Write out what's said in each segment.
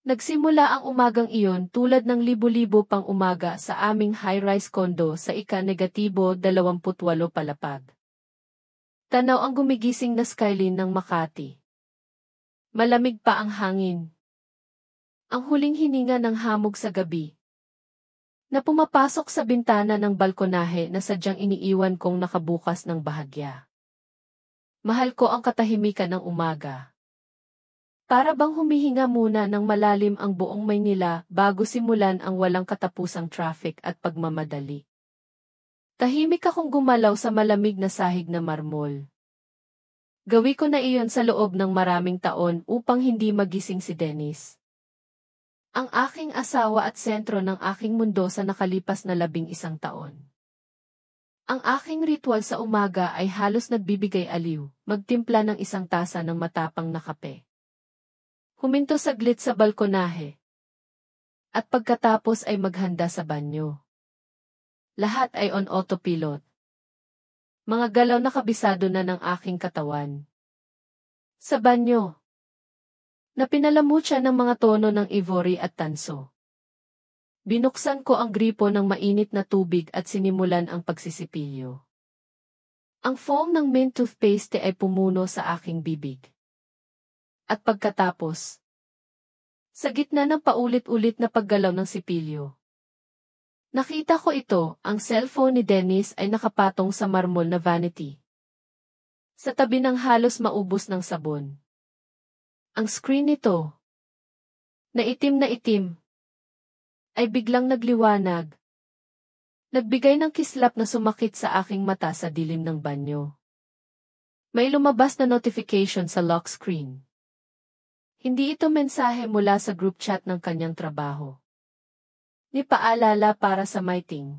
Nagsimula ang umagang iyon tulad ng libo-libo pang umaga sa aming high-rise condo sa ika-28 palapag. Tanaw ang gumigising na skyline ng Makati. Malamig pa ang hangin. Ang huling hininga ng hamog sa gabi, na pumapasok sa bintana ng balkonahe na sadyang iniiwan kong nakabukas ng bahagya. Mahal ko ang katahimikan ng umaga. Para bang humihinga muna ng malalim ang buong Maynila bago simulan ang walang katapusang traffic at pagmamadali. Tahimik akong gumalaw sa malamig na sahig na marmol. Gawi ko na iyon sa loob ng maraming taon upang hindi magising si Dennis. Ang aking asawa at sentro ng aking mundo sa nakalipas na 11 taon. Ang aking ritual sa umaga ay halos nagbibigay aliw, magtimpla ng isang tasa ng matapang na kape. Huminto saglit sa balkonahe. At pagkatapos ay maghanda sa banyo. Lahat ay on autopilot. Mga galaw na kabisado na ng aking katawan. Sa banyo, na pinalamutya ng mga tono ng ivory at tanso. Binuksan ko ang gripo ng mainit na tubig at sinimulan ang pagsisipilyo. Ang foam ng mint toothpaste ay pumuno sa aking bibig. At pagkatapos, sa gitna ng paulit-ulit na paggalaw ng sipilyo, nakita ko ito, ang cellphone ni Dennis ay nakapatong sa marmol na vanity. Sa tabi ng halos maubos ng sabon. Ang screen nito, na itim, ay biglang nagliwanag. Nagbigay ng kislap na sumakit sa aking mata sa dilim ng banyo. May lumabas na notification sa lock screen. Hindi ito mensahe mula sa group chat ng kanyang trabaho. Ni paalala para sa meeting.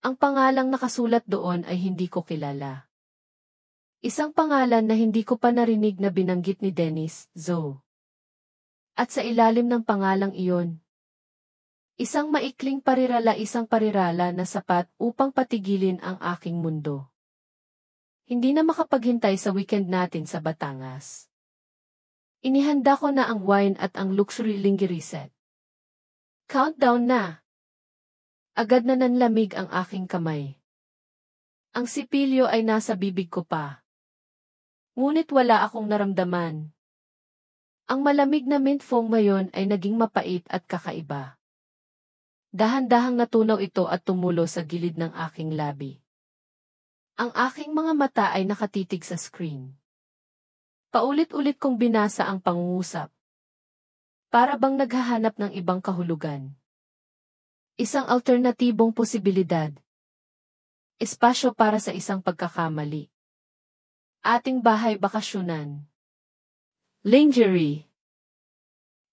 Ang pangalang nakasulat doon ay hindi ko kilala. Isang pangalan na hindi ko pa narinig na binanggit ni Dennis, Zoe. At sa ilalim ng pangalang iyon, isang maikling parirala na sapat upang patigilin ang aking mundo. Hindi na makapaghintay sa weekend natin sa Batangas. Inihanda ko na ang wine at ang luxury lingerie set. Countdown na! Agad na nanlamig ang aking kamay. Ang sipilyo ay nasa bibig ko pa. Ngunit wala akong naramdaman. Ang malamig na mint foam ngayon ay naging mapait at kakaiba. Dahan-dahang natunaw ito at tumulo sa gilid ng aking labi. Ang aking mga mata ay nakatitig sa screen. Paulit-ulit kong binasa ang pangungusap. Para bang naghahanap ng ibang kahulugan. Isang alternatibong posibilidad. Espasyo para sa isang pagkakamali. Ating bahay bakasyonan. Lingerie.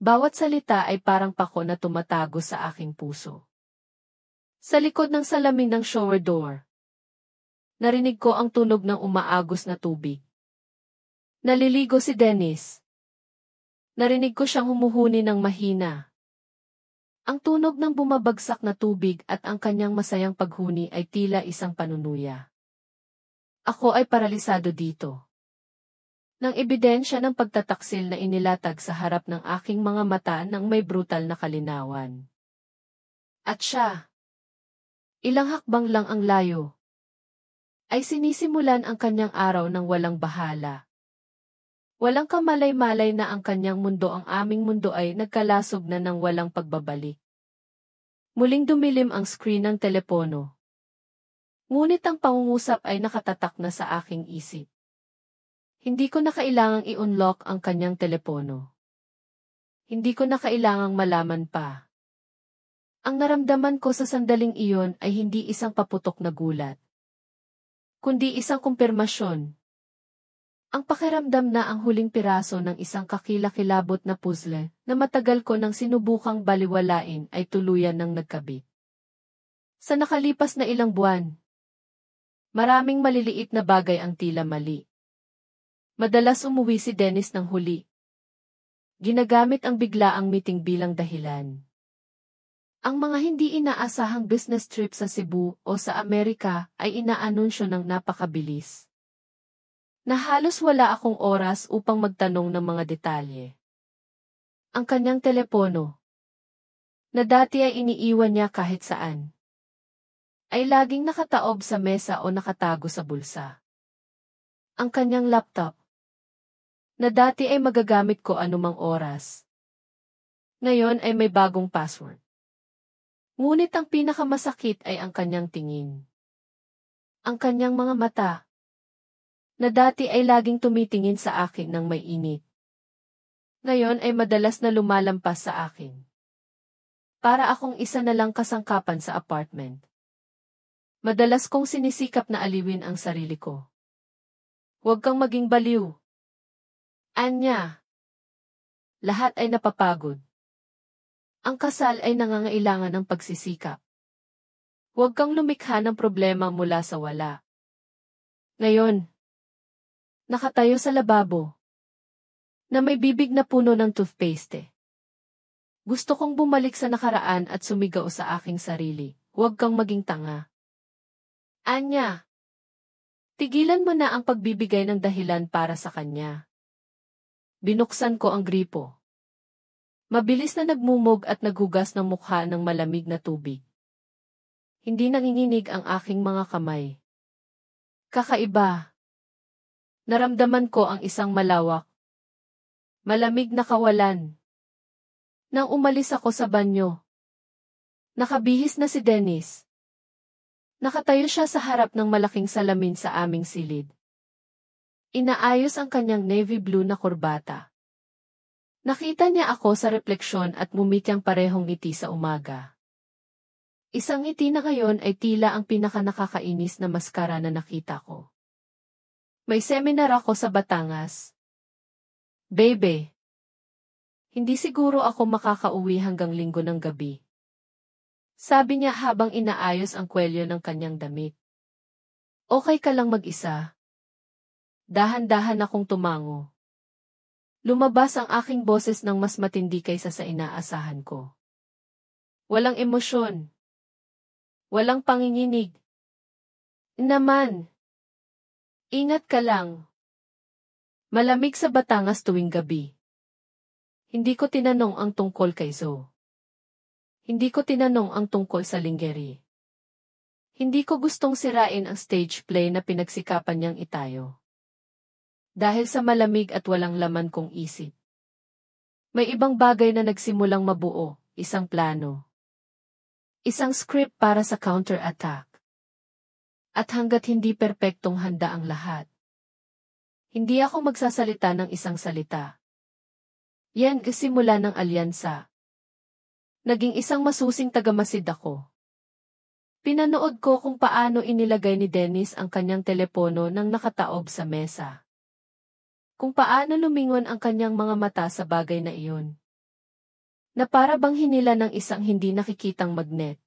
Bawat salita ay parang pako na tumatago sa aking puso. Sa likod ng salamin ng shower door, narinig ko ang tunog ng umaagos na tubig. Naliligo si Dennis. Narinig ko siyang humuhuni ng mahina. Ang tunog ng bumabagsak na tubig at ang kanyang masayang paghuni ay tila isang panunuya. Ako ay paralisado dito. Nang ebidensya ng pagtataksil na inilatag sa harap ng aking mga mata ng may brutal na kalinawan. At siya, ilang hakbang lang ang layo, ay sinisimulan ang kanyang araw ng walang bahala. Walang kamalay-malay na ang kanyang mundo, ang aming mundo ay nagkalasog na ng walang pagbabalik. Muling dumilim ang screen ng telepono. Ngunit ang pangungusap ay nakatatak na sa aking isip. Hindi ko na kailangang i-unlock ang kanyang telepono. Hindi ko na kailangang malaman pa. Ang naramdaman ko sa sandaling iyon ay hindi isang paputok na gulat, kundi isang kumpirmasyon. Ang pakiramdam na ang huling piraso ng isang kakilakilabot na puzzle na matagal ko nang sinubukang baliwalain ay tuluyan ng nagkabit. Sa nakalipas na ilang buwan, maraming maliliit na bagay ang tila mali. Madalas umuwi si Dennis ng huli. Ginagamit ang biglaang meeting bilang dahilan. Ang mga hindi inaasahang business trip sa Cebu o sa Amerika ay inaanunsyo ng napakabilis. Na halos wala akong oras upang magtanong ng mga detalye. Ang kanyang telepono, na dati ay iniiwan niya kahit saan, ay laging nakataob sa mesa o nakatago sa bulsa. Ang kanyang laptop, na dati ay magagamit ko anumang oras, ngayon ay may bagong password. Ngunit ang pinakamasakit ay ang kanyang tingin. Ang kanyang mga mata, na dati ay laging tumitingin sa akin ng may init, ngayon ay madalas na lumalampas sa akin. Para akong isa na lang kasangkapan sa apartment. Madalas kong sinisikap na aliwin ang sarili ko. Huwag kang maging baliw. Anya. Lahat ay napapagod. Ang kasal ay nangangailangan ng pagsisikap. Huwag kang lumikha ng problema mula sa wala. Ngayon, nakatayo sa lababo, na may bibig na puno ng toothpaste. Gusto kong bumalik sa nakaraan at sumigaw sa aking sarili, huwag kang maging tanga. Anya, tigilan mo na ang pagbibigay ng dahilan para sa kanya. Binuksan ko ang gripo. Mabilis na nagmumog at naghugas ng mukha ng malamig na tubig. Hindi nanginginig ang aking mga kamay. Kakaiba. Naramdaman ko ang isang malawak, malamig na kawalan. Nang umalis ako sa banyo, nakabihis na si Dennis. Nakatayo siya sa harap ng malaking salamin sa aming silid. Inaayos ang kanyang navy blue na kurbata. Nakita niya ako sa refleksyon at mumityang parehong ngiti sa umaga. Isang ngiti na ngayon ay tila ang pinakanakakainis na maskara na nakita ko. May seminar ako sa Batangas. Bebe. Hindi siguro ako makakauwi hanggang Linggo ng gabi. Sabi niya habang inaayos ang kwelyo ng kanyang damit. Okay ka lang mag-isa. Dahan-dahan akong tumango. Lumabas ang aking boses ng mas matindi kaysa sa inaasahan ko. Walang emosyon. Walang panginginig. Naman. Ingat ka lang. Malamig sa Batangas tuwing gabi. Hindi ko tinanong ang tungkol kay Zoe. Hindi ko tinanong ang tungkol sa lingerie. Hindi ko gustong sirain ang stage play na pinagsikapan niyang itayo. Dahil sa malamig at walang laman kong isip. May ibang bagay na nagsimulang mabuo, isang plano. Isang script para sa counter-attack. At hanggat hindi perpektong handa ang lahat, hindi ako magsasalita ng isang salita. Yan simula ng alyansa. Naging isang masusing tagamasid ako. Pinanood ko kung paano inilagay ni Dennis ang kanyang telepono nang nakataob sa mesa. Kung paano lumingon ang kanyang mga mata sa bagay na iyon. Na para bang hinila ng isang hindi nakikitang magnet.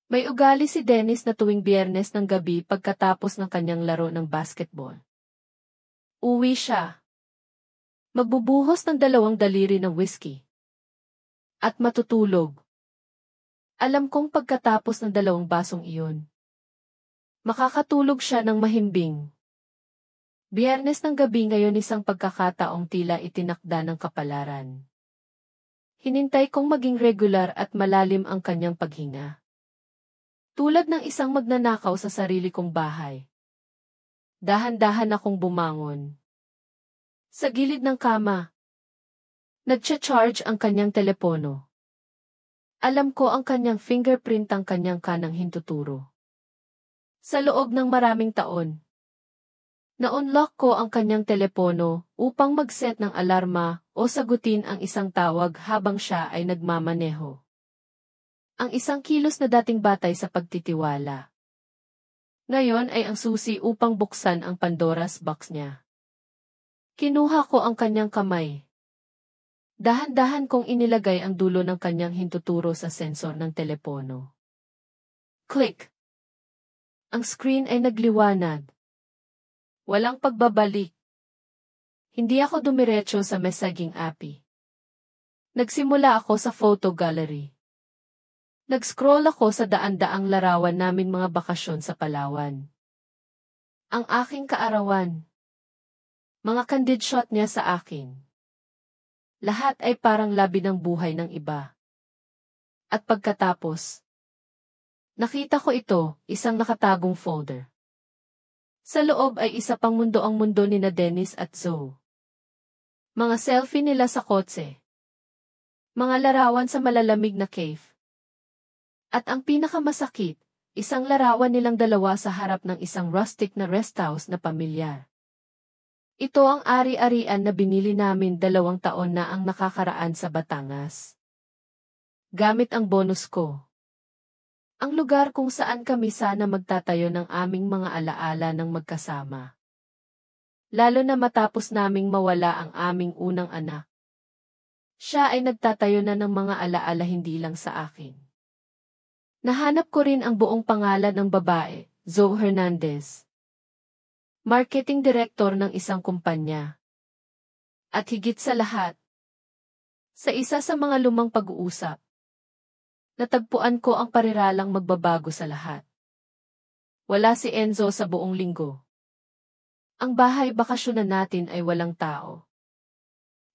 May ugali si Dennis na tuwing Biyernes ng gabi pagkatapos ng kanyang laro ng basketball. Uwi siya. Magbubuhos ng 2 daliri ng whiskey. At matutulog. Alam kong pagkatapos ng 2 basong iyon, makakatulog siya ng mahimbing. Biyernes ng gabi ngayon isang pagkakataong tila itinakda ng kapalaran. Hinintay kong maging regular at malalim ang kanyang paghinga. Tulad ng isang magnanakaw sa sarili kong bahay. Dahan-dahan akong bumangon. Sa gilid ng kama, nagcha-charge ang kanyang telepono. Alam ko ang kanyang fingerprint ang kanyang kanang hintuturo. Sa loob ng maraming taon, na-unlock ko ang kanyang telepono upang mag-set ng alarma o sagutin ang isang tawag habang siya ay nagmamaneho. Ang isang kilos na dating batay sa pagtitiwala. Ngayon ay ang susi upang buksan ang Pandora's box niya. Kinuha ko ang kanyang kamay. Dahan-dahan kong inilagay ang dulo ng kanyang hintuturo sa sensor ng telepono. Click! Ang screen ay nagliwanag. Walang pagbabalik. Hindi ako dumiretso sa messaging API. Nagsimula ako sa photo gallery. Nag-scroll ako sa daan-daang larawan namin mga bakasyon sa Palawan. Ang aking kaarawan. Mga candid shot niya sa akin. Lahat ay parang labi ng buhay ng iba. At pagkatapos, nakita ko ito, isang nakatagong folder. Sa loob ay isa pang mundo ang mundo ni na Dennis at Zoe. Mga selfie nila sa kotse. Mga larawan sa malalamig na cave. At ang pinakamasakit, isang larawan nilang dalawa sa harap ng isang rustic na rest house na pamilyar. Ito ang ari-arian na binili namin 2 taon na ang nakakaraan sa Batangas. Gamit ang bonus ko. Ang lugar kung saan kami sana magtatayo ng aming mga alaala ng magkasama. Lalo na matapos naming mawala ang aming unang anak. Siya ay nagtatayo na ng mga alaala hindi lang sa akin. Nahanap ko rin ang buong pangalan ng babae, Zoe Hernandez. Marketing director ng isang kumpanya. At higit sa lahat, sa isa sa mga lumang pag-uusap, natagpuan ko ang pariralang magbabago sa lahat. Wala si Enzo sa buong linggo. Ang bahay bakasyonan natin ay walang tao.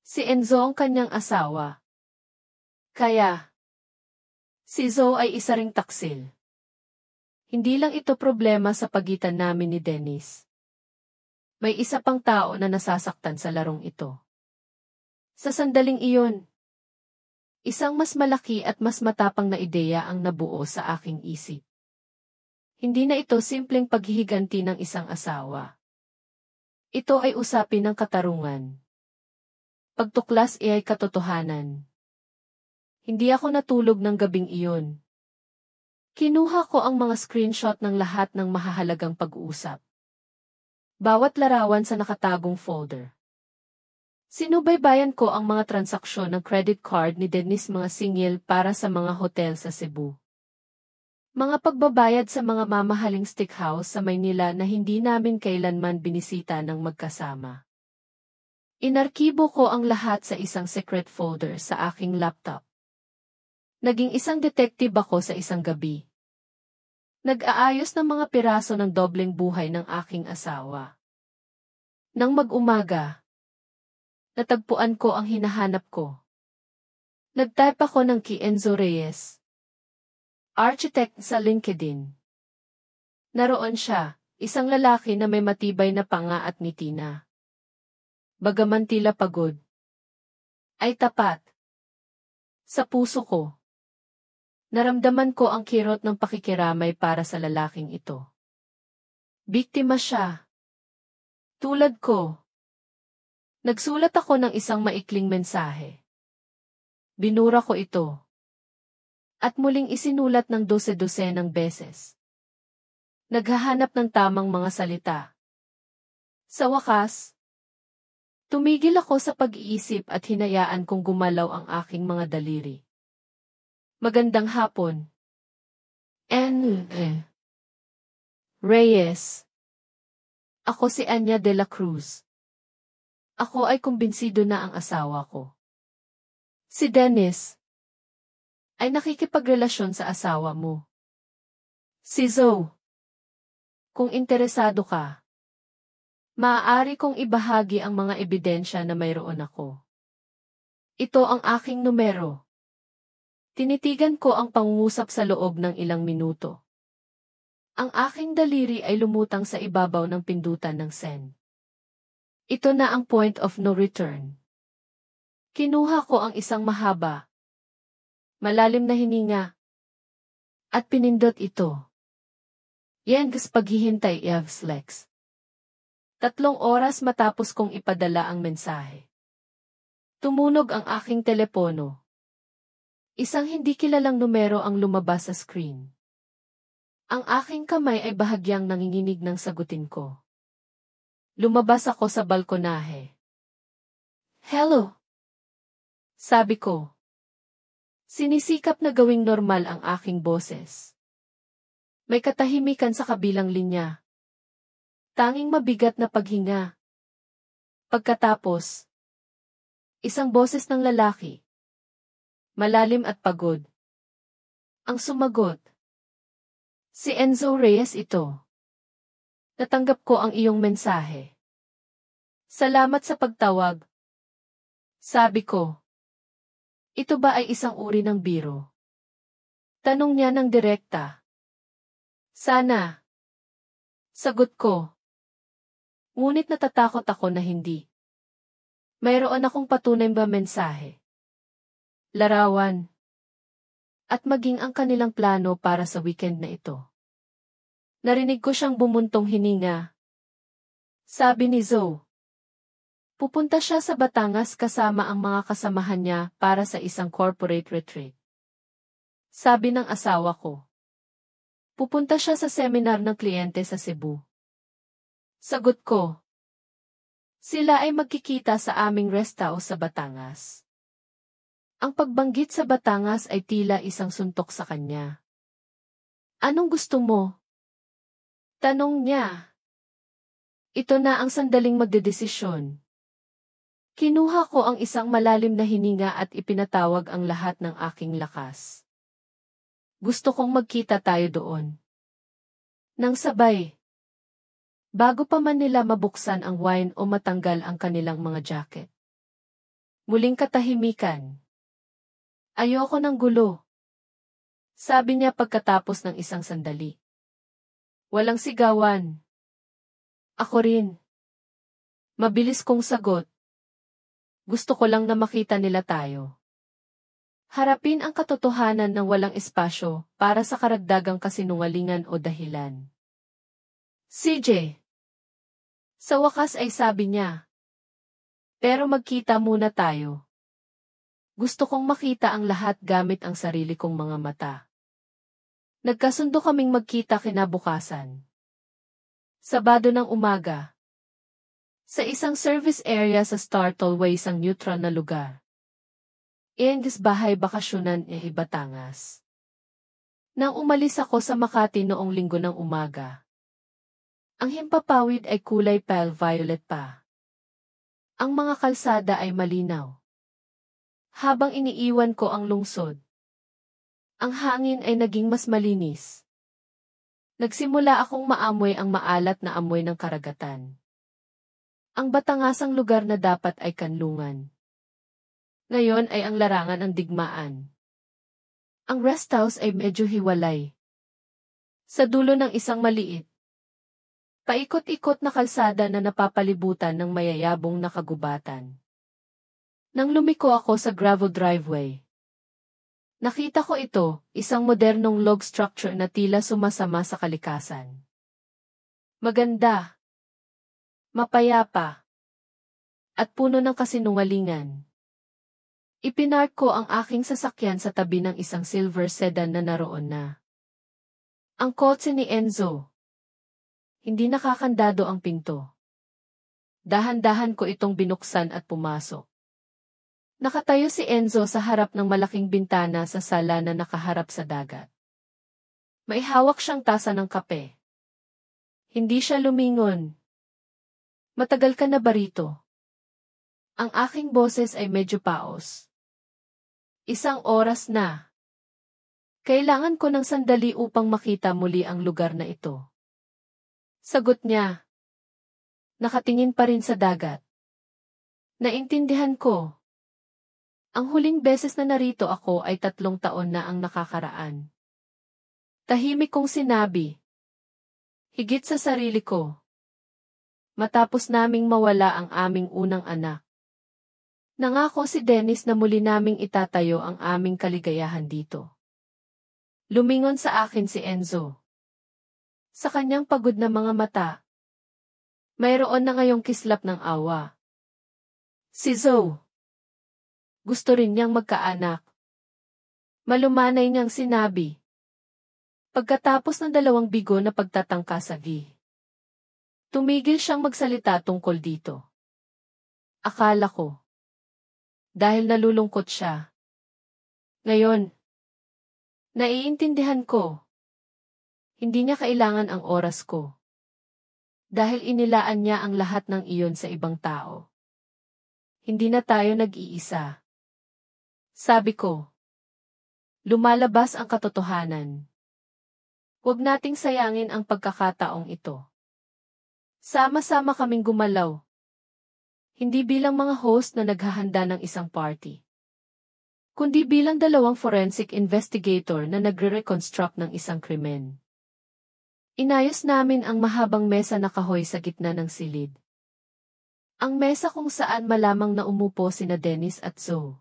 Si Enzo ang kanyang asawa. Kaya, si Zoe ay isa ring taksil. Hindi lang ito problema sa pagitan namin ni Dennis. May isa pang tao na nasasaktan sa larong ito. Sa sandaling iyon, isang mas malaki at mas matapang na ideya ang nabuo sa aking isip. Hindi na ito simpleng paghihiganti ng isang asawa. Ito ay usapin ng katarungan. Pagtuklas ay katotohanan. Hindi ako natulog ng gabing iyon. Kinuha ko ang mga screenshot ng lahat ng mahahalagang pag-uusap. Bawat larawan sa nakatagong folder. Sinubaybayan ko ang mga transaksyon ng credit card ni Dennis, mga singil para sa mga hotel sa Cebu. Mga pagbabayad sa mga mamahaling steakhouse sa Maynila na hindi namin kailanman binisita ng magkasama. Inarkibo ko ang lahat sa isang secret folder sa aking laptop. Naging isang detective ako sa isang gabi. Nag-aayos ng mga piraso ng dobleng buhay ng aking asawa. Nang mag-umaga, natagpuan ko ang hinahanap ko. Nag-type ako ng kay Enzo Reyes, architect, sa LinkedIn. Naroon siya, isang lalaki na may matibay na panga at ngiti na. Bagaman tila pagod, ay tapat. Sa puso ko, naramdaman ko ang kirot ng pakikiramay para sa lalaking ito. Biktima siya. Tulad ko. Nagsulat ako ng isang maikling mensahe. Binura ko ito. At muling isinulat ng 12-12 beses. Naghahanap ng tamang mga salita. Sa wakas, tumigil ako sa pag-iisip at hinayaan kong gumalaw ang aking mga daliri. Magandang hapon. Reyes. Ako si Anya de la Cruz. Ako ay kumbinsido na ang asawa ko. Si Dennis ay nakikipagrelasyon sa asawa mo. Si Zoe. Kung interesado ka, maaari kong ibahagi ang mga ebidensya na mayroon ako. Ito ang aking numero. Tinitigan ko ang pangungusap sa loob ng ilang minuto. Ang aking daliri ay lumutang sa ibabaw ng pindutan ng send. Ito na ang point of no return. Kinuha ko ang isang mahaba, malalim na hininga, at pinindot ito. Yan gas paghihintay Flex. 3 oras matapos kong ipadala ang mensahe. Tumunog ang aking telepono. Isang hindi kilalang numero ang lumabas sa screen. Ang aking kamay ay bahagyang nanginginig ng sagutin ko. Lumabas ako sa balkonahe. Hello? Sabi ko. Sinisikap na gawing normal ang aking boses. May katahimikan sa kabilang linya. Tanging mabigat na paghinga. Pagkatapos, isang boses ng lalaki. Malalim at pagod. Ang sumagot. Si Enzo Reyes ito. Natanggap ko ang iyong mensahe. Salamat sa pagtawag. Sabi ko, ito ba ay isang uri ng biro? Tanong niya ng direkta. Sana. Sagot ko. Ngunit natatakot ako na hindi. Mayroon akong patunay ba mensahe? Larawan. At maging ang kanilang plano para sa weekend na ito. Narinig ko siyang bumuntong hininga. Sabi ni Zoe. Pupunta siya sa Batangas kasama ang mga kasamahan niya para sa isang corporate retreat. Sabi ng asawa ko. Pupunta siya sa seminar ng kliyente sa Cebu. Sagot ko. Sila ay magkikita sa aming rest house sa Batangas. Ang pagbanggit sa Batangas ay tila isang suntok sa kanya. Anong gusto mo? Tanong niya. Ito na ang sandaling magdedesisyon. Kinuha ko ang isang malalim na hininga at ipinatawag ang lahat ng aking lakas. Gusto kong magkita tayo doon. Nang sabay. Bago pa man nila mabuksan ang wine o matanggal ang kanilang mga jacket. Muling katahimikan. Ayoko ng gulo. Sabi niya pagkatapos ng isang sandali. Walang sigawan. Ako rin. Mabilis kong sagot. Gusto ko lang na makita nila tayo. Harapin ang katotohanan ng walang espasyo para sa karagdagang kasinungalingan o dahilan. CJ. Sa wakas ay sabi niya. Pero magkita muna tayo. Gusto kong makita ang lahat gamit ang sarili kong mga mata. Nagkasundo kaming magkita kinabukasan. Sabado ng umaga. Sa isang service area sa Star Tollway, isang neutral na lugar. Iengis bahay bakasyonan Batangas. Nang umalis ako sa Makati noong linggo ng umaga. Ang himpapawid ay kulay pale violet pa. Ang mga kalsada ay malinaw. Habang iniiwan ko ang lungsod, ang hangin ay naging mas malinis. Nagsimula akong maamoy ang maalat na amoy ng karagatan. Ang Batangasang lugar na dapat ay kanlungan. Ngayon ay ang larangan ng digmaan. Ang rest house ay medyo hiwalay. Sa dulo ng isang maliit, paikot-ikot na kalsada na napapalibutan ng mayayabong na kagubatan. Nang lumiko ako sa gravel driveway, nakita ko ito, isang modernong log structure na tila sumasama sa kalikasan. Maganda, mapayapa, at puno ng kasinungalingan. Ipinark ko ang aking sasakyan sa tabi ng isang silver sedan na naroon na. Ang kotse ni Enzo. Hindi nakakandado ang pinto. Dahan-dahan ko itong binuksan at pumasok. Nakatayo si Enzo sa harap ng malaking bintana sa sala na nakaharap sa dagat. May hawak siyang tasa ng kape. Hindi siya lumingon. Matagal ka na ba rito? Ang aking boses ay medyo paos. 1 oras na. Kailangan ko ng sandali upang makita muli ang lugar na ito. Sagot niya. Nakatingin pa rin sa dagat. Naintindihan ko. Ang huling beses na narito ako ay 3 taon na ang nakakaraan. Tahimik kong sinabi. Higit sa sarili ko. Matapos naming mawala ang aming unang anak. Nangako si Dennis na muli naming itatayo ang aming kaligayahan dito. Lumingon sa akin si Enzo. Sa kanyang pagod na mga mata, mayroon na ngayong kislap ng awa. Si Zoe. Gusto rin niyang magkaanak. Malumanay niyang sinabi. Pagkatapos ng 2 bigo na pagtatangkasagi. Tumigil siyang magsalita tungkol dito. Akala ko. Dahil nalulungkot siya. Ngayon, naiintindihan ko. Hindi niya kailangan ang oras ko. Dahil inilaan niya ang lahat ng iyon sa ibang tao. Hindi na tayo nag-iisa. Sabi ko. Lumalabas ang katotohanan. Huwag nating sayangin ang pagkakataong ito. Sama-sama kaming gumalaw. Hindi bilang mga host na naghahanda ng isang party, kundi bilang dalawang forensic investigator na nagre-reconstruct ng isang krimen. Inayos namin ang mahabang mesa na kahoy sa gitna ng silid. Ang mesa kung saan malamang na umupo sina Dennis at Zoe.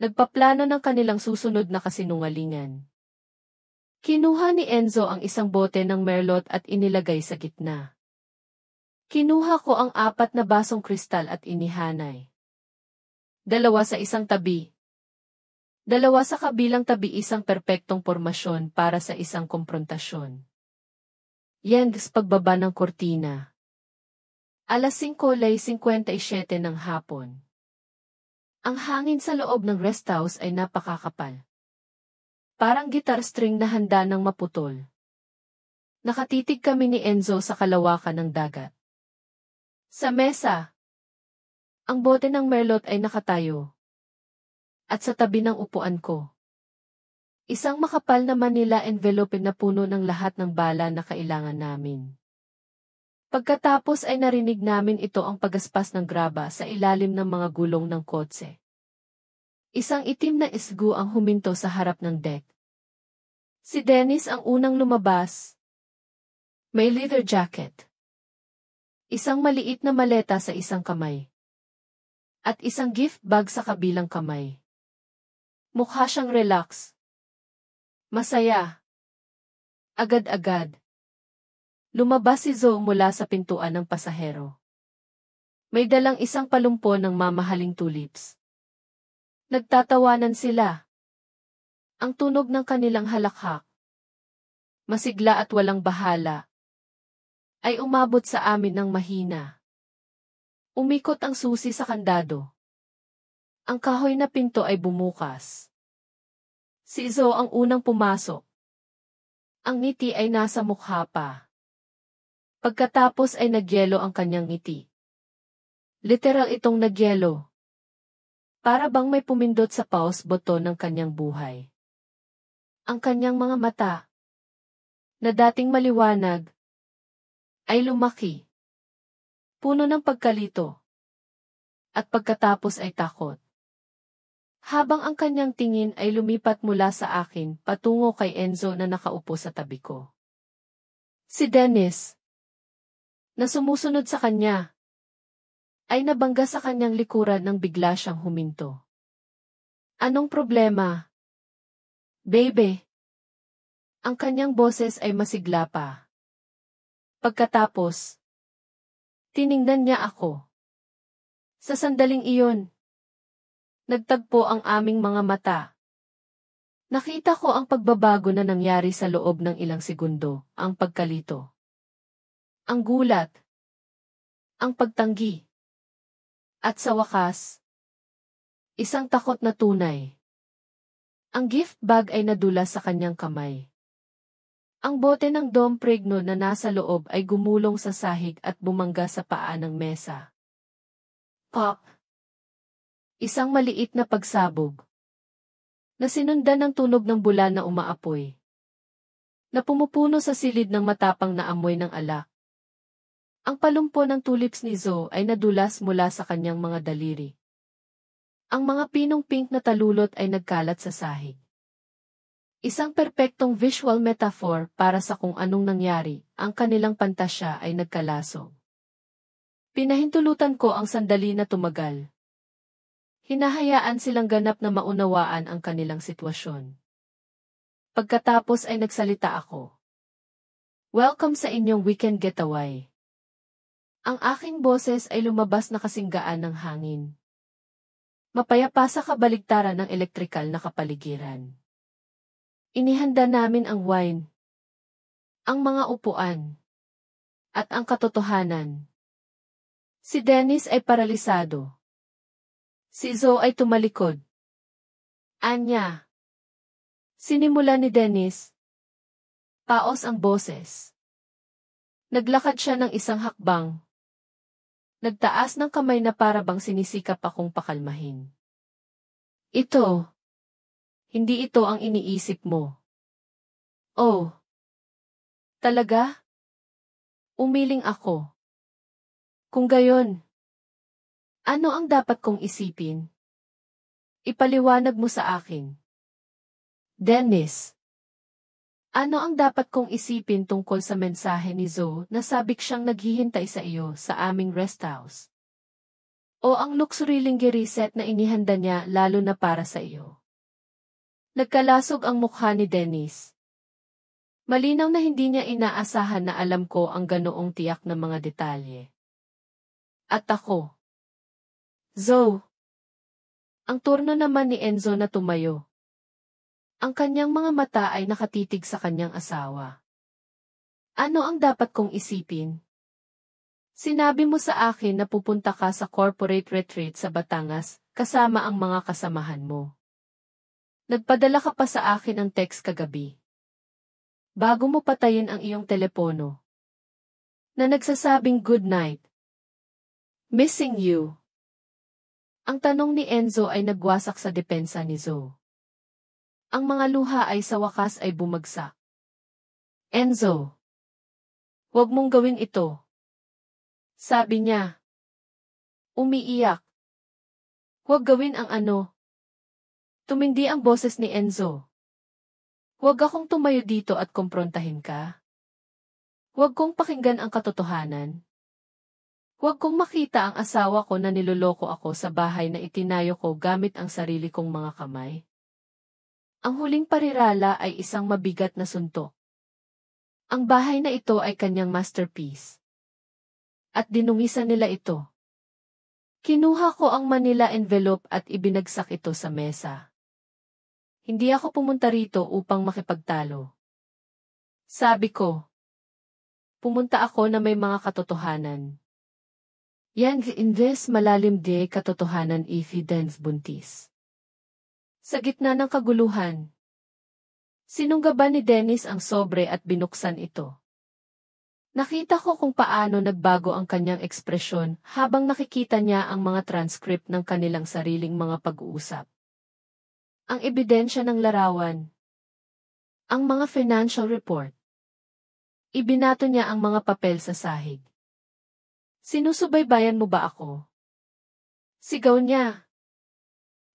Nagpaplano ng kanilang susunod na kasinungalingan. Kinuha ni Enzo ang isang bote ng merlot at inilagay sa gitna. Kinuha ko ang 4 na basong kristal at inihanay. 2 sa isang tabi. 2 sa kabilang tabi, isang perpektong pormasyon para sa isang komprontasyon. Yengs pagbaba ng kortina. 5:57 ng hapon. Ang hangin sa loob ng rest house ay napakakapal. Parang guitar string na handa ng maputol. Nakatitig kami ni Enzo sa kalawakan ng dagat. Sa mesa, ang bote ng merlot ay nakatayo. At sa tabi ng upuan ko, isang makapal na Manila envelope na puno ng lahat ng bala na kailangan namin. Pagkatapos ay narinig namin ito ang pagaspas ng graba sa ilalim ng mga gulong ng kotse. Isang itim na isgu ang huminto sa harap ng deck. Si Dennis ang unang lumabas. May leather jacket. Isang maliit na maleta sa isang kamay. At isang gift bag sa kabilang kamay. Mukha siyang relax. Masaya. Agad-agad. Lumabas si Zoe mula sa pintuan ng pasahero. May dalang isang palumpo ng mamahaling tulips. Nagtatawanan sila. Ang tunog ng kanilang halakhak, masigla at walang bahala, ay umabot sa amin ng mahina. Umikot ang susi sa kandado. Ang kahoy na pinto ay bumukas. Si Zoe ang unang pumasok. Ang ngiti ay nasa mukha pa. Pagkatapos ay nagyelo ang kanyang ngiti. Literal itong nagyelo. Para bang may pumindot sa pause button ng kanyang buhay. Ang kanyang mga mata, na dating maliwanag, ay lumaki. Puno ng pagkalito. At pagkatapos ay takot. Habang ang kanyang tingin ay lumipat mula sa akin patungo kay Enzo na nakaupo sa tabi ko. Si Dennis, na sumusunod sa kanya, ay nabangga sa kanyang likuran nang bigla siyang huminto. Anong problema? Baby. Ang kanyang boses ay masigla pa. Pagkatapos, tiningnan niya ako. Sa sandaling iyon, nagtagpo ang aming mga mata. Nakita ko ang pagbabago na nangyari sa loob ng ilang segundo, ang pagkalito. Ang gulat. Ang pagtanggi. At sa wakas, isang takot na tunay. Ang gift bag ay nadula sa kanyang kamay. Ang bote ng Dom Pregno na nasa loob ay gumulong sa sahig at bumangga sa paa ng mesa. Pop! Isang maliit na pagsabog. Na sinundan ng tunog ng bulan na umaapoy. Na pumupuno sa silid ng matapang na amoy ng alak. Ang palumpo ng tulips ni Zoe ay nadulas mula sa kanyang mga daliri. Ang mga pinong pink na talulot ay nagkalat sa sahig. Isang perpektong visual metaphor para sa kung anong nangyari, ang kanilang pantasya ay nagkalasog. Pinahintulutan ko ang sandali na tumagal. Hinahayaan silang ganap na maunawaan ang kanilang sitwasyon. Pagkatapos ay nagsalita ako. Welcome sa inyong weekend getaway. Ang aking boses ay lumabas na kasinggaan ng hangin. Mapayapa sa kabaligtaran ng elektrikal na kapaligiran. Inihanda namin ang wine, ang mga upuan, at ang katotohanan. Si Dennis ay paralisado. Si Zoe ay tumalikod. Anya. Sinimula ni Dennis. Paos ang boses. Naglakad siya ng isang hakbang. Nagtaas ng kamay na para bang sinisikap akong pakalmahin. Ito. Hindi ito ang iniisip mo. Oh. Talaga? Umiling ako. Kung gayon, Ano ang dapat kong isipin? Ipaliwanag mo sa akin. Dennis. Ano ang dapat kong isipin tungkol sa mensahe ni Zoe na sabik siyang naghihintay sa iyo sa aming rest house? O ang luxury lingerie set na inihanda niya lalo na para sa iyo? Nagkalasog ang mukha ni Dennis. Malinaw na hindi niya inaasahan na alam ko ang ganoong tiyak na mga detalye. At ako. Zoe. Ang turno naman ni Enzo na tumayo. Ang kanyang mga mata ay nakatitig sa kanyang asawa. Ano ang dapat kong isipin? Sinabi mo sa akin na pupunta ka sa corporate retreat sa Batangas kasama ang mga kasamahan mo. Nagpadala ka pa sa akin ng text kagabi. Bago mo patayin ang iyong telepono. Na nagsasabing good night. Missing you. Ang tanong ni Enzo ay nagwasak sa depensa ni Zoe. Ang mga luha ay sa wakas ay bumagsak. Enzo. Huwag mong gawin ito. Sabi niya. Umiiyak. Huwag gawin ang ano. Tumindi ang boses ni Enzo. Huwag akong tumayo dito at kumprontahin ka. Huwag kong pakinggan ang katotohanan. Huwag kong makita ang asawa ko na niloloko ako sa bahay na itinayo ko gamit ang sarili kong mga kamay. Ang huling parirala ay isang mabigat na suntok. Ang bahay na ito ay kanyang masterpiece. At dinungisan nila ito. Kinuha ko ang Manila envelope at ibinagsak ito sa mesa. Hindi ako pumunta rito upang makipagtalo. Sabi ko. Pumunta ako na may mga katotohanan. Yan indes malalim de katotohanan evidence buntis. Sa gitna ng kaguluhan. Sinunggaban ni Dennis ang sobre at binuksan ito. Nakita ko kung paano nagbago ang kanyang ekspresyon habang nakikita niya ang mga transcript ng kanilang sariling mga pag-uusap. Ang ebidensya ng larawan. Ang mga financial report. Ibinato niya ang mga papel sa sahig. Sinusubaybayan mo ba ako? Sigaw niya.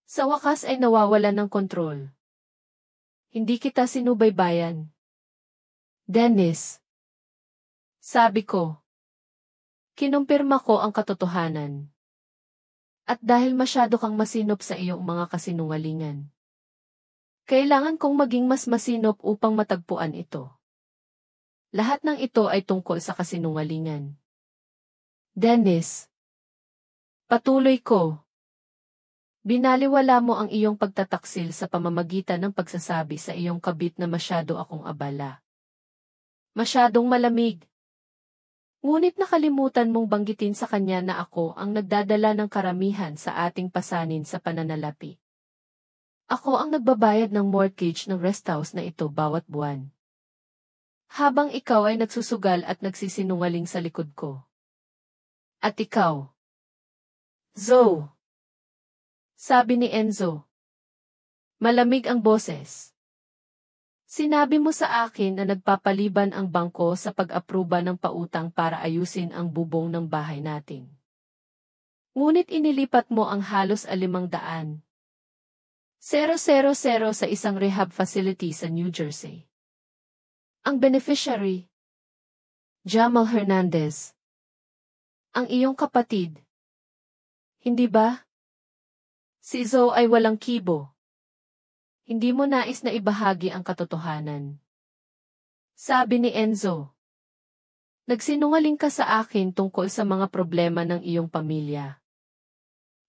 Sa wakas ay nawawalan ng kontrol. Hindi kita sinubaybayan. Dennis. Sabi ko. Kinumpirma ko ang katotohanan. At dahil masyado kang masinop sa iyong mga kasinungalingan. Kailangan kong maging mas masinop upang matagpuan ito. Lahat ng ito ay tungkol sa kasinungalingan. Dennis. Patuloy ko. Binaliwala mo ang iyong pagtataksil sa pamamagitan ng pagsasabi sa iyong kabit na masyado akong abala. Masyadong malamig. Ngunit nakalimutan mong banggitin sa kanya na ako ang nagdadala ng karamihan sa ating pasanin sa pananalapi. Ako ang nagbabayad ng mortgage ng rest house na ito bawat buwan. Habang ikaw ay nagsusugal at nagsisinungaling sa likod ko. At ikaw. Zoe. Sabi ni Enzo. Malamig ang boses. Sinabi mo sa akin na nagpapaliban ang bangko sa pag-apruba ng pautang para ayusin ang bubong ng bahay natin. Ngunit inilipat mo ang halos 500,000 sa isang rehab facility sa New Jersey. Ang beneficiary, Jamal Hernandez. Ang iyong kapatid. Hindi ba? Si Zoe ay walang kibo. Hindi mo nais na ibahagi ang katotohanan. Sabi ni Enzo. Nagsinungaling ka sa akin tungkol sa mga problema ng iyong pamilya.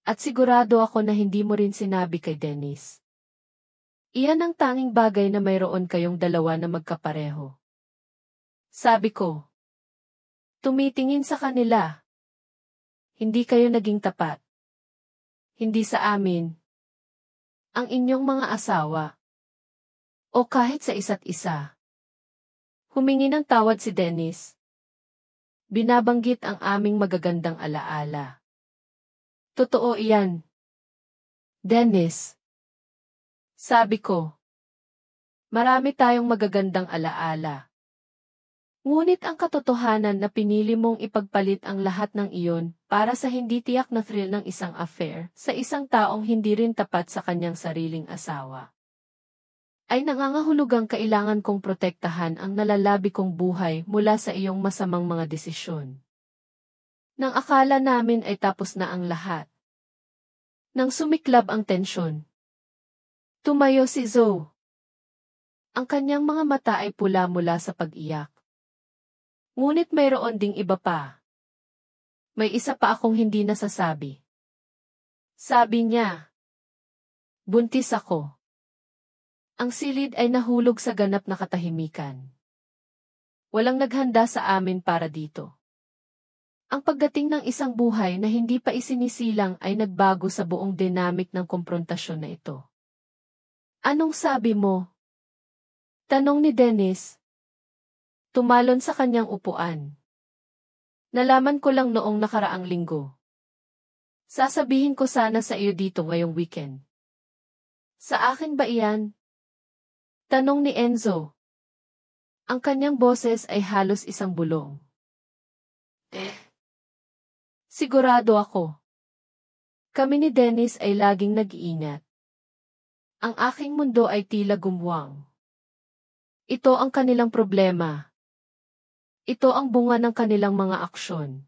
At sigurado ako na hindi mo rin sinabi kay Dennis. Iyan ang tanging bagay na mayroon kayong dalawa na magkapareho. Sabi ko. Tumitingin sa kanila. Hindi kayo naging tapat. Hindi sa amin. Ang inyong mga asawa. O kahit sa isa't isa. Humingi ng tawad si Dennis. Binabanggit ang aming magagandang alaala. Totoo iyan. Dennis. Sabi ko. Marami tayong magagandang alaala. Ngunit ang katotohanan na pinili mong ipagpalit ang lahat ng iyon para sa hindi tiyak na thrill ng isang affair sa isang taong hindi rin tapat sa kanyang sariling asawa, ay nangangahulugang kailangan kong protektahan ang nalalabi kong buhay mula sa iyong masamang mga desisyon. Nang akala namin ay tapos na ang lahat. Nang sumiklab ang tensyon. Tumayo si Zoe. Ang kanyang mga mata ay pula mula sa pag-iyak. Ngunit mayroon ding iba pa. May isa pa akong hindi nasasabi. Sabi niya. Buntis ako. Ang silid ay nahulog sa ganap na katahimikan. Walang naghanda sa amin para dito. Ang pagdating ng isang buhay na hindi pa isinisilang ay nagbago sa buong dynamic ng komprontasyon na ito. Anong sabi mo? Tanong ni Dennis. Tumalon sa kanyang upuan. Nalaman ko lang noong nakaraang linggo. Sasabihin ko sana sa iyo dito ngayong weekend. Sa akin ba iyan? Tanong ni Enzo. Ang kanyang boses ay halos isang bulong. Sigurado ako. Kami ni Dennis ay laging nag-iingat. Ang aking mundo ay tila gumwang. Ito ang kanilang problema. Ito ang bunga ng kanilang mga aksyon.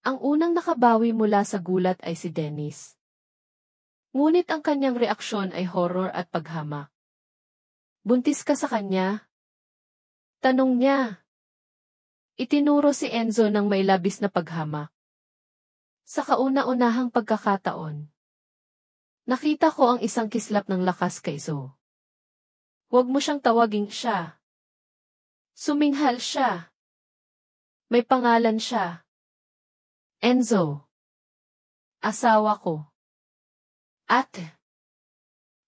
Ang unang nakabawi mula sa gulat ay si Dennis. Ngunit ang kanyang reaksyon ay horror at paghamak. Buntis ka sa kanya? Tanong niya. Itinuro si Enzo ng may labis na paghamak. Sa kauna-unahang pagkakataon. Nakita ko ang isang kislap ng lakas kay Zoe. Huwag mo siyang tawaging siya. Suminghal siya. May pangalan siya. Enzo. Asawa ko. Ate.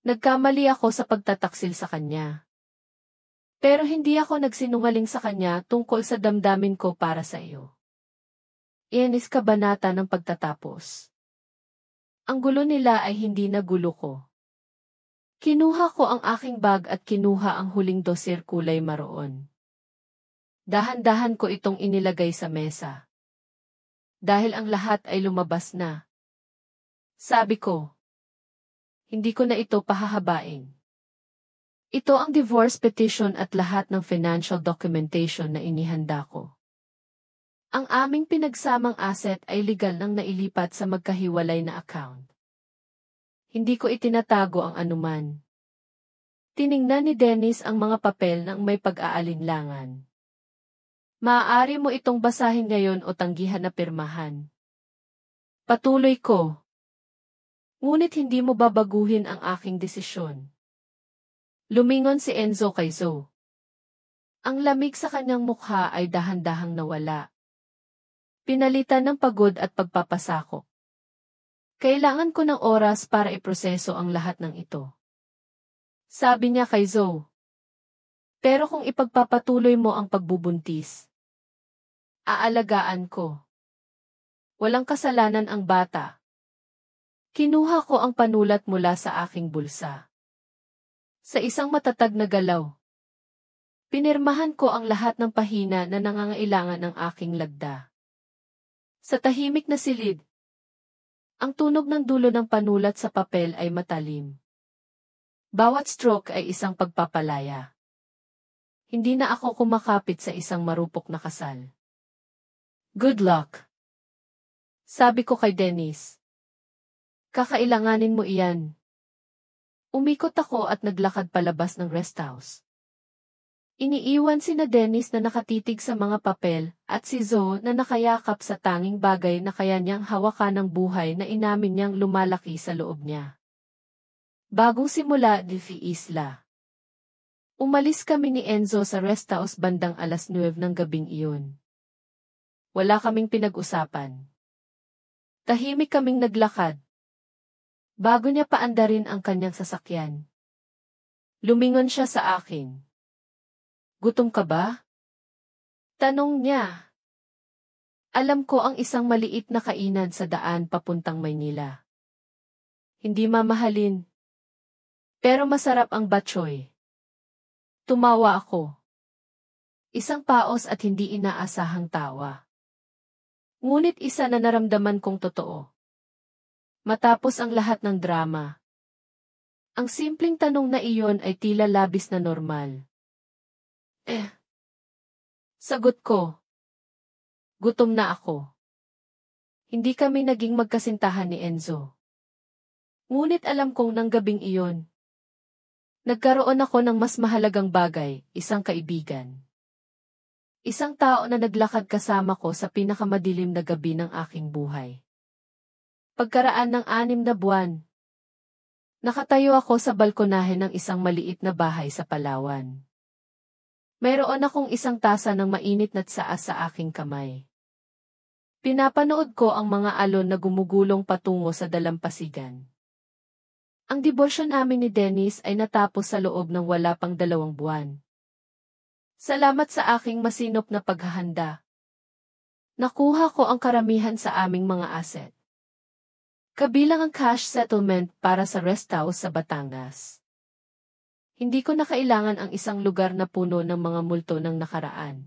Nagkamali ako sa pagtataksil sa kanya. Pero hindi ako nagsinungaling sa kanya tungkol sa damdamin ko para sa iyo. Iyan is kabanata ng pagtatapos. Ang gulo nila ay hindi na gulo ko. Kinuha ko ang aking bag at kinuha ang huling dossier kulay maroon. Dahan-dahan ko itong inilagay sa mesa. Dahil ang lahat ay lumabas na. Sabi ko, hindi ko na ito pahahabain. Ito ang divorce petition at lahat ng financial documentation na inihanda ko. Ang aming pinagsamang asset ay legal nang nailipat sa magkahiwalay na account. Hindi ko itinatago ang anuman. Tiningnan ni Dennis ang mga papel ng may pag-aalinlangan. Maaari mo itong basahin ngayon o tanggihan na pirmahan. Patuloy ko. Ngunit hindi mo babaguhin ang aking desisyon. Lumingon si Enzo kay Zoe. Ang lamig sa kanyang mukha ay dahan-dahang nawala. Pinalitan ng pagod at pagpapasakop. Kailangan ko ng oras para iproseso ang lahat ng ito. Sabi niya kay Zoe. Pero kung ipagpapatuloy mo ang pagbubuntis, aalagaan ko. Walang kasalanan ang bata. Kinuha ko ang panulat mula sa aking bulsa. Sa isang matatag na galaw. Pinirmahan ko ang lahat ng pahina na nangangailangan ng aking lagda. Sa tahimik na silid, ang tunog ng dulo ng panulat sa papel ay matalim. Bawat stroke ay isang pagpapalaya. Hindi na ako kumakapit sa isang marupok na kasal. Good luck. Sabi ko kay Dennis. Kakailanganin mo iyan. Umikot ako at naglakad palabas ng rest house. Iniiwan sina Dennis na nakatitig sa mga papel at si Zoe na nakayakap sa tanging bagay na kaya niyang hawakan ng buhay na inamin niyang lumalaki sa loob niya. Bagong simula di Isla. Umalis kami ni Enzo sa rest house bandang 9:00 ng gabing iyon. Wala kaming pinag-usapan. Tahimik kaming naglakad. Bago niya paandarin ang kanyang sasakyan. Lumingon siya sa akin. Gutom ka ba? Tanong niya. Alam ko ang isang maliit na kainan sa daan papuntang Maynila. Hindi mamahalin. Pero masarap ang batchoy. Tumawa ako. Isang paos at hindi inaasahang tawa. Ngunit isa na naramdaman kong totoo. Matapos ang lahat ng drama, ang simpleng tanong na iyon ay tila labis na normal. Sagot ko. Gutom na ako. Hindi kami naging magkasintahan ni Enzo. Ngunit alam kong nang gabing iyon, nagkaroon ako ng mas mahalagang bagay, isang kaibigan. Isang tao na naglakad kasama ko sa pinakamadilim na gabi ng aking buhay. Pagkaraan ng 6 na buwan, nakatayo ako sa balkonahe ng isang maliit na bahay sa Palawan. Mayroon akong isang tasa ng mainit na tsaa sa aking kamay. Pinapanood ko ang mga alon na gumugulong patungo sa dalampasigan. Ang debosyon namin ni Dennis ay natapos sa loob ng wala pang 2 buwan. Salamat sa aking masinop na paghahanda. Nakuha ko ang karamihan sa aming mga asset. Kabilang ang cash settlement para sa rest house sa Batangas. Hindi ko na kailangan ang isang lugar na puno ng mga multo ng nakaraan.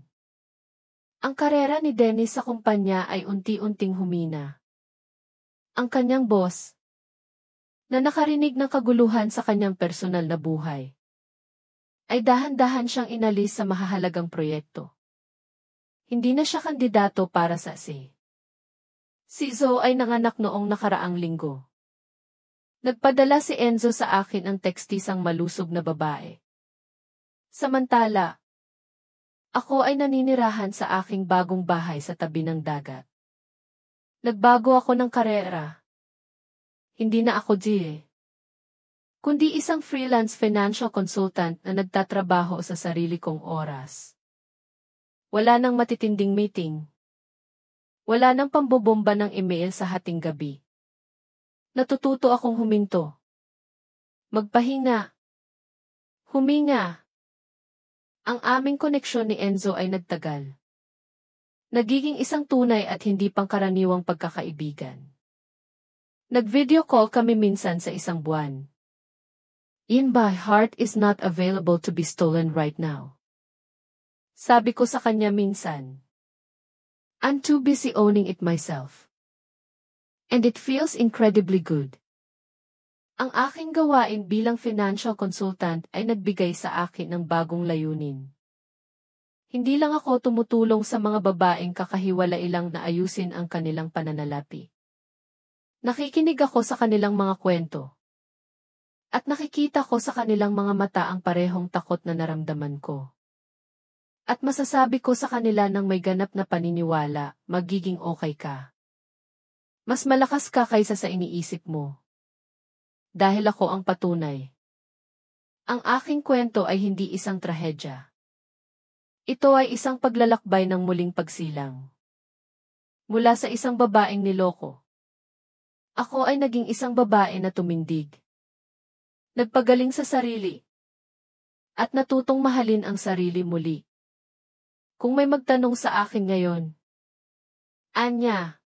Ang karera ni Dennis sa kumpanya ay unti-unting humina. Ang kanyang boss, na nakarinig ng kaguluhan sa kanyang personal na buhay, ay dahan-dahan siyang inalis sa mahahalagang proyekto. Hindi na siya kandidato para sa Si Zoe ay nanganak noong nakaraang linggo. Nagpadala si Enzo sa akin ang tekstisang malusog na babae. Samantala, ako ay naninirahan sa aking bagong bahay sa tabi ng dagat. Nagbago ako ng karera. Hindi na ako kundi isang freelance financial consultant na nagtatrabaho sa sarili kong oras. Wala nang matitinding meeting. Wala nang pambobomba ng email sa hating gabi. Natututo akong huminto. Magpahinga. Huminga. Ang aming koneksyon ni Enzo ay nagtagal. Nagiging isang tunay at hindi pangkaraniwang pagkakaibigan. Nag-video call kami minsan sa isang buwan. My heart is not available to be stolen right now. Sabi ko sa kanya minsan. I'm too busy owning it myself. And it feels incredibly good. Ang aking gawain bilang financial consultant ay nagbigay sa akin ng bagong layunin. Hindi lang ako tumutulong sa mga babaeng kakahiwalay lang na ayusin ang kanilang pananalapi. Nakikinig ako sa kanilang mga kwento. At nakikita ko sa kanilang mga mata ang parehong takot na naramdaman ko. At masasabi ko sa kanila ng may ganap na paniniwala, magiging okay ka. Mas malakas ka kaysa sa iniisip mo. Dahil ako ang patunay. Ang aking kwento ay hindi isang trahedya. Ito ay isang paglalakbay ng muling pagsilang. Mula sa isang babaeng niloko. Ako ay naging isang babae na tumindig. Nagpagaling sa sarili. At natutong mahalin ang sarili muli. Kung may magtanong sa akin ngayon, Anya,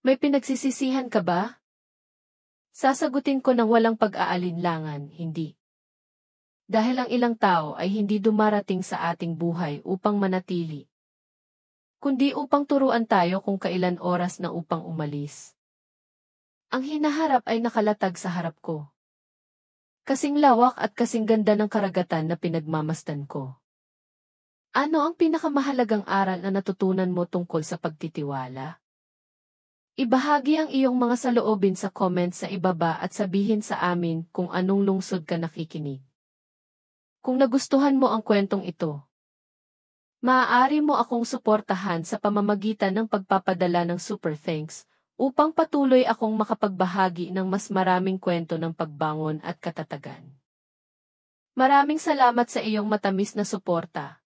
may pinagsisisihan ka ba? Sasagutin ko ng walang pag-aalinlangan, hindi. Dahil ang ilang tao ay hindi dumarating sa ating buhay upang manatili, kundi upang turuan tayo kung kailan oras na upang umalis. Ang hinaharap ay nakalatag sa harap ko. Kasing lawak at kasing ganda ng karagatan na pinagmamasdan ko. Ano ang pinakamahalagang aral na natutunan mo tungkol sa pagtitiwala? Ibahagi ang iyong mga saloobin sa comments sa ibaba at sabihin sa amin kung anong lungsod ka nakikinig. Kung nagustuhan mo ang kwentong ito, maaari mo akong suportahan sa pamamagitan ng pagpapadala ng super thanks upang patuloy akong makapagbahagi ng mas maraming kwento ng pagbangon at katatagan. Maraming salamat sa iyong matamis na suporta.